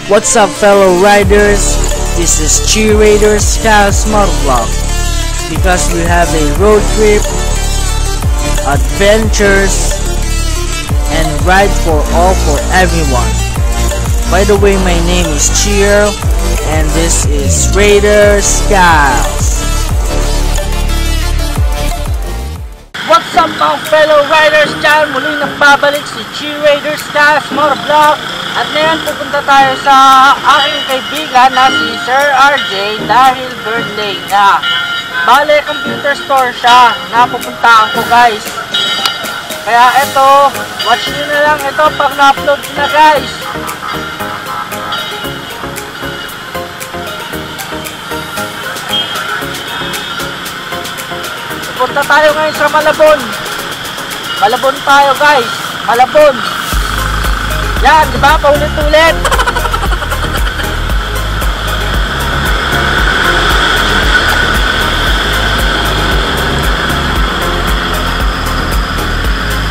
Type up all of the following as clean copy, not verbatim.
What's up, fellow riders? This is Cheerleaders Chaos Motovlog. Because we have a road trip, adventures, and ride for all for everyone. By the way, my name is Cheer, and this is Raiders Chaos. What's up, mga fellow riders dyan? Muli nagbabalik si Cheerleaders Chaos Motovlog. At ngayon pupunta tayo sa aking kaibigan na si Sir RJ dahil birthday niya. Bale, computer store siya na pupuntaan ko, guys. Kaya eto, watch nyo na lang ito pag na-upload na, guys. Pupunta tayo ngayon sa Malabon. Malabon tayo, guys. Malabon. Yan, diba? Paulit-ulit.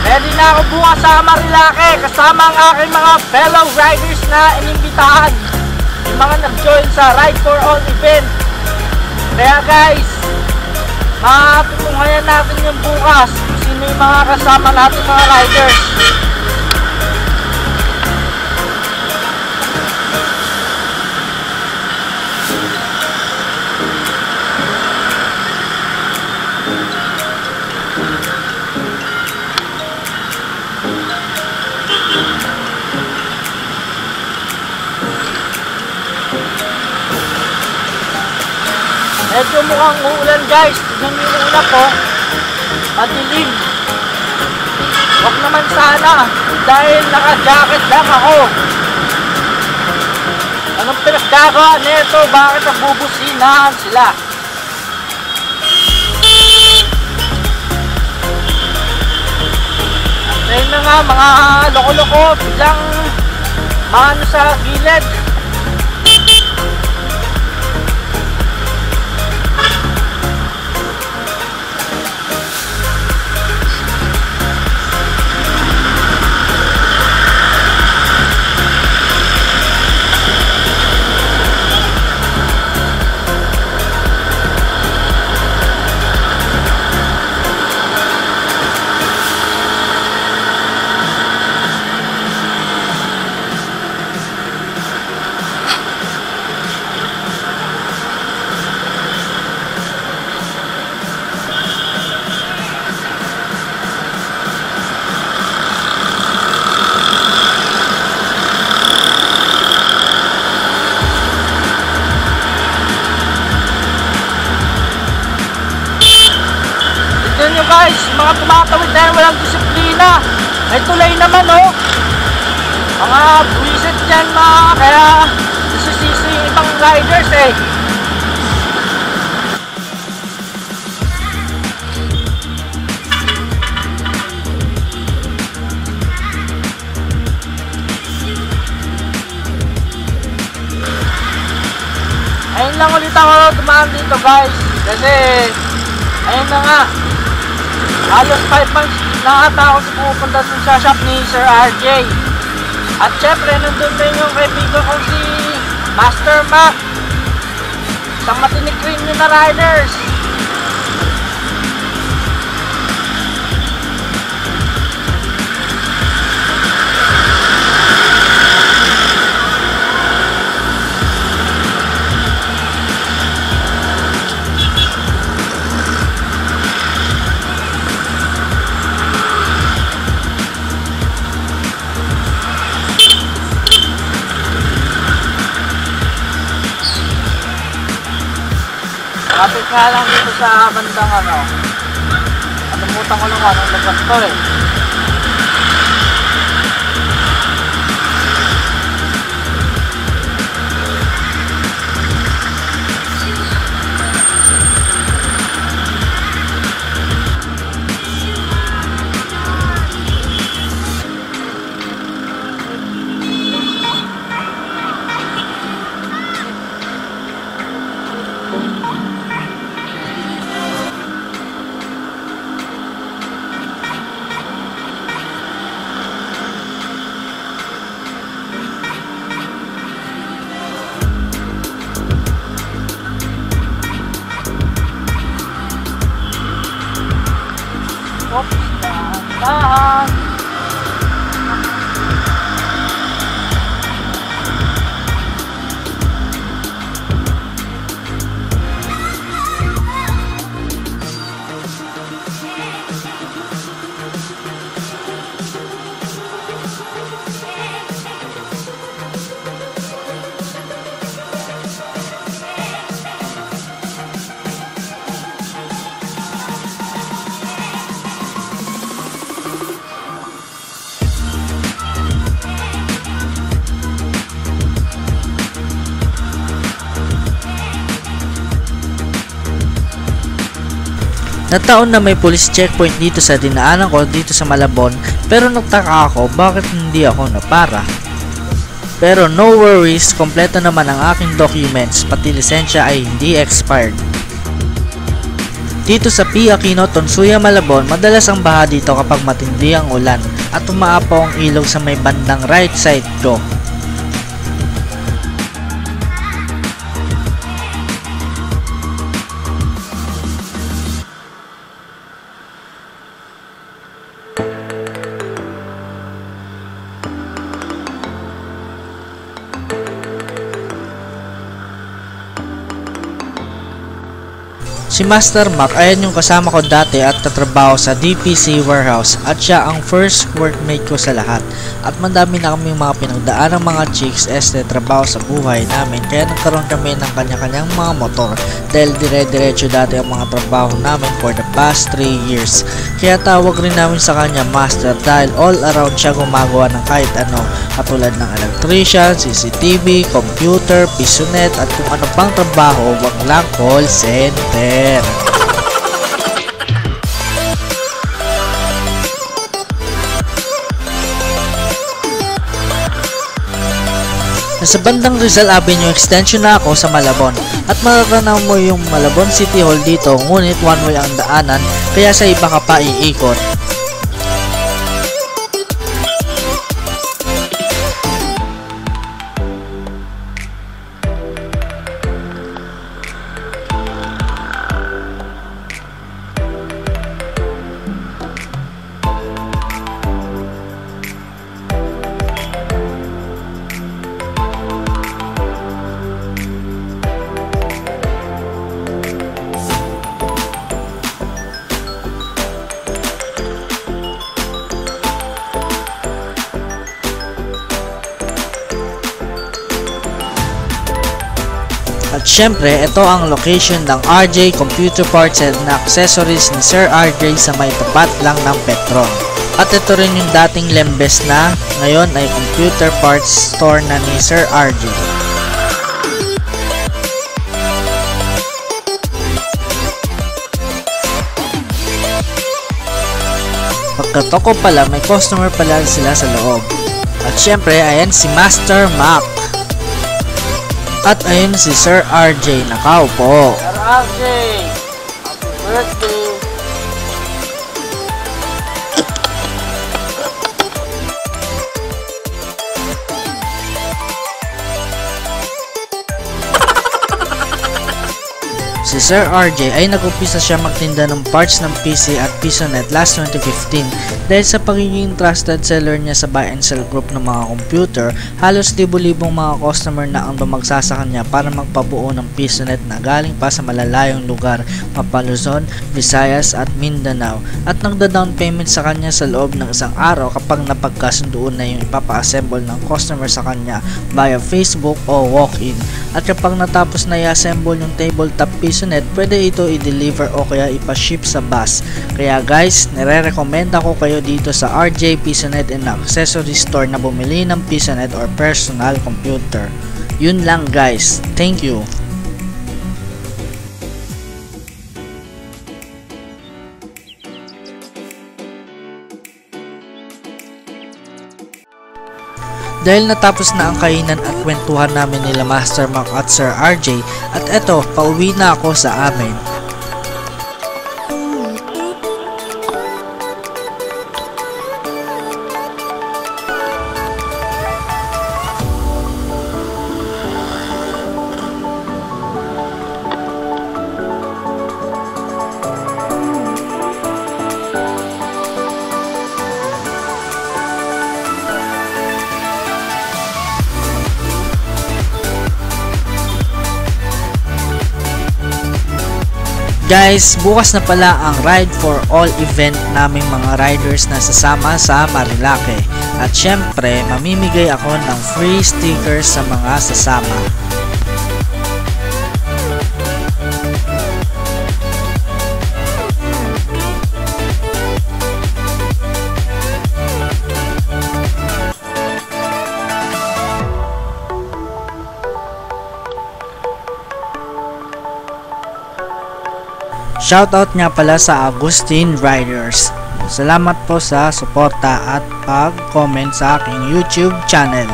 Ready na ako bukas sa Marilake kasama ang aking mga fellow riders na inimbitahan. Yung mga nag-join sa Ride for All event. Kaya guys, matutunghayan natin yung bukas kung sino yung mga kasama natin mga riders. Medyo mukhang uulan, guys. Tignan nyo yung ulap po. Madilim. Huwag naman sana dahil naka-jacket lang ako. Anong pinagdagawa nito? Bakit nagbubusinahan sila? At ayun na nga, mga loko-loko. Biglang maano sa gilid. Tignan nyo, guys, mga tumatawid dahil walang disiplina. May tulay naman, oh. Mga buwisit dyan, kaya nasisisi yung ibang riders, eh. Ayun lang ulit ako dumaan dito, guys. Kasi ayun na nga, halos 5 months na ata ako pupunta sa shop ni Sir RJ. At syempre, nandun din yung kaibigan ko si Master Mac. Isang matinik rin nyo na riders. Kapit nga lang dito sa bandang alimutan ko lang anong lugar to, eh. Nataon na may police checkpoint dito sa dinaanan ko dito sa Malabon, pero nagtaka ako bakit hindi ako napara. Pero no worries, kompleto naman ang aking documents, pati lisensya ay hindi expired. Dito sa P. Aquino, Tonsuya, Malabon, madalas ang baha dito kapag matindi ang ulan at umaapaw ang ilog sa may bandang right side ko. Si Master Mac, ayan yung kasama ko dati at katrabaho sa DPC Warehouse at siya ang first workmate ko sa lahat. At madami na kaming mga pinagdaan ng mga chicks trabaho sa buhay namin, kaya nagkaroon kami ng kanya-kanyang mga motor dahil dire-diretso dati ang mga trabaho namin for the past 3 years. Kaya tawag rin namin sa kanya Master dahil all around siya gumagawa ng kahit ano, katulad ng electrician, CCTV, computer, pisonet at kung ano pang trabaho, wag lang call center. Nasa bandang Rizal Avenue extension na ako sa Malabon at mararanaw mo yung Malabon City Hall dito, ngunit one way ang daanan kaya sa iba ka pa iikot. At syempre, ito ang location ng RJ Computer Parts and Accessories ni Sir RJ sa may tapat lang ng Petron. At ito rin yung dating Lembes na ngayon ay computer parts store na ni Sir RJ. Pagkatoko pala, may customer pala sila sa loob. At syempre, ayan si Master Mac. At ayun si Sir RJ nakaupo. Sir RJ, happy birthday! Si Sir RJ ay nag-umpisa siya magtinda ng parts ng PC at PisoNet last 2015 dahil sa pagiging trusted seller niya sa buy and sell group ng mga computer. Halos libo-libong mga customer na ang dumagsa sa kanya para magpabuo ng PisoNet na galing pa sa malalayong lugar, Luzon, Visayas at Mindanao, at nagda-down payment sa kanya sa loob ng isang araw kapag napagkasunduan na yung ipapa-assemble ng customer sa kanya via Facebook o walk-in. At kapag natapos na i-assemble yung tabletop PisoNet, pwede ito i-deliver o kaya ipa-ship sa bus. Kaya guys, nire-recommend ako kayo dito sa RJ PisoNet and Accessory Store na bumili ng PisoNet or personal computer. Yun lang guys. Thank you. Dahil natapos na ang kainan at kwentuhan namin nila Master Mac at Sir RJ, at eto, pauwi na ako sa amin. Guys, bukas na pala ang Ride for All event naming mga riders na sasama sa Marilake. At syempre, mamimigay ako ng free stickers sa mga sasama. Shoutout nga pala sa Agustin Riders. Salamat po sa suporta at pag-comment sa aking YouTube channel.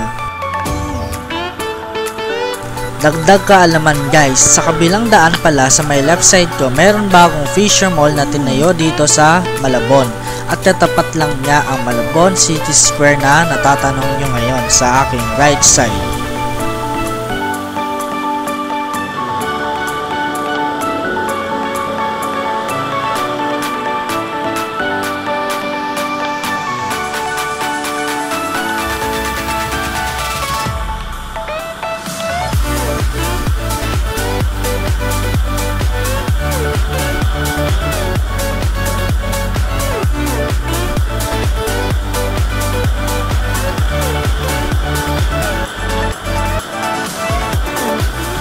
Dagdag kaalaman guys, sa kabilang daan pala sa may left side ko, meron bagong Fisher Mall na tinayo dito sa Malabon. At tatapat lang niya ang Malabon City Square na natatanong nyo ngayon sa aking right side.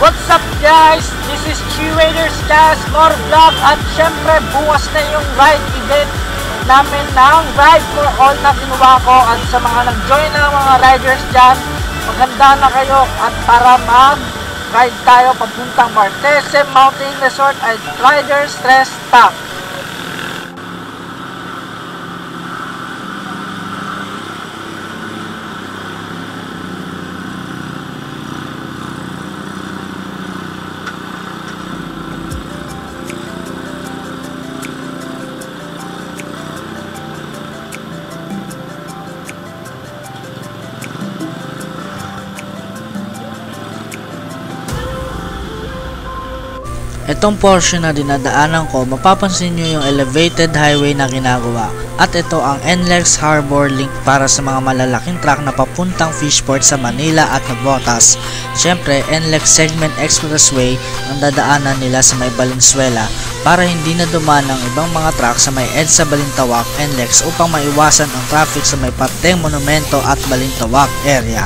What's up guys? This is Raiders Cast More Vlog at syempre bukas na yung ride event namin ng Ride for All na ginawa ko, at sa mga nag-join na mga riders dyan, maganda na kayo at para mag-ride tayo papuntang Martesem Mountain Resort at Riders Rest Stop. Itong portion na dinadaanan ko, mapapansin nyo yung elevated highway na ginagawa. At ito ang NLEX Harbor Link para sa mga malalaking truck na papuntang Fishport sa Manila at Navotas. Siyempre, NLEX Segment Expressway ang dadaanan nila sa may Valenzuela para hindi na dumaan ang ibang mga truck sa may EDSA Balintawak NLEX upang maiwasan ang traffic sa may Pateng Monumento at Balintawak area.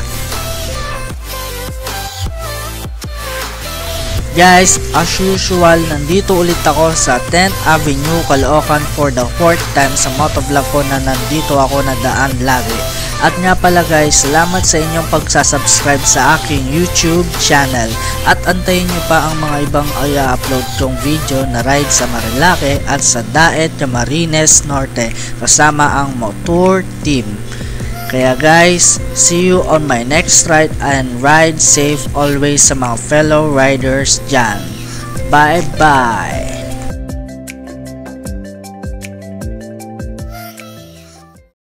Guys, as usual, nandito ulit ako sa 10th Avenue, Caloocan for the 4th time sa motovlog ko na nandito ako nadaan lagi. At nga pala guys, salamat sa inyong pagsasubscribe sa aking YouTube channel. At antayin nyo pa ang mga ibang i-upload kong video na ride sa Marilake at sa Daet, Camarines Norte kasama ang Motor Team. Kaya guys, see you on my next ride and ride safe always sa mga fellow riders dyan. Bye bye!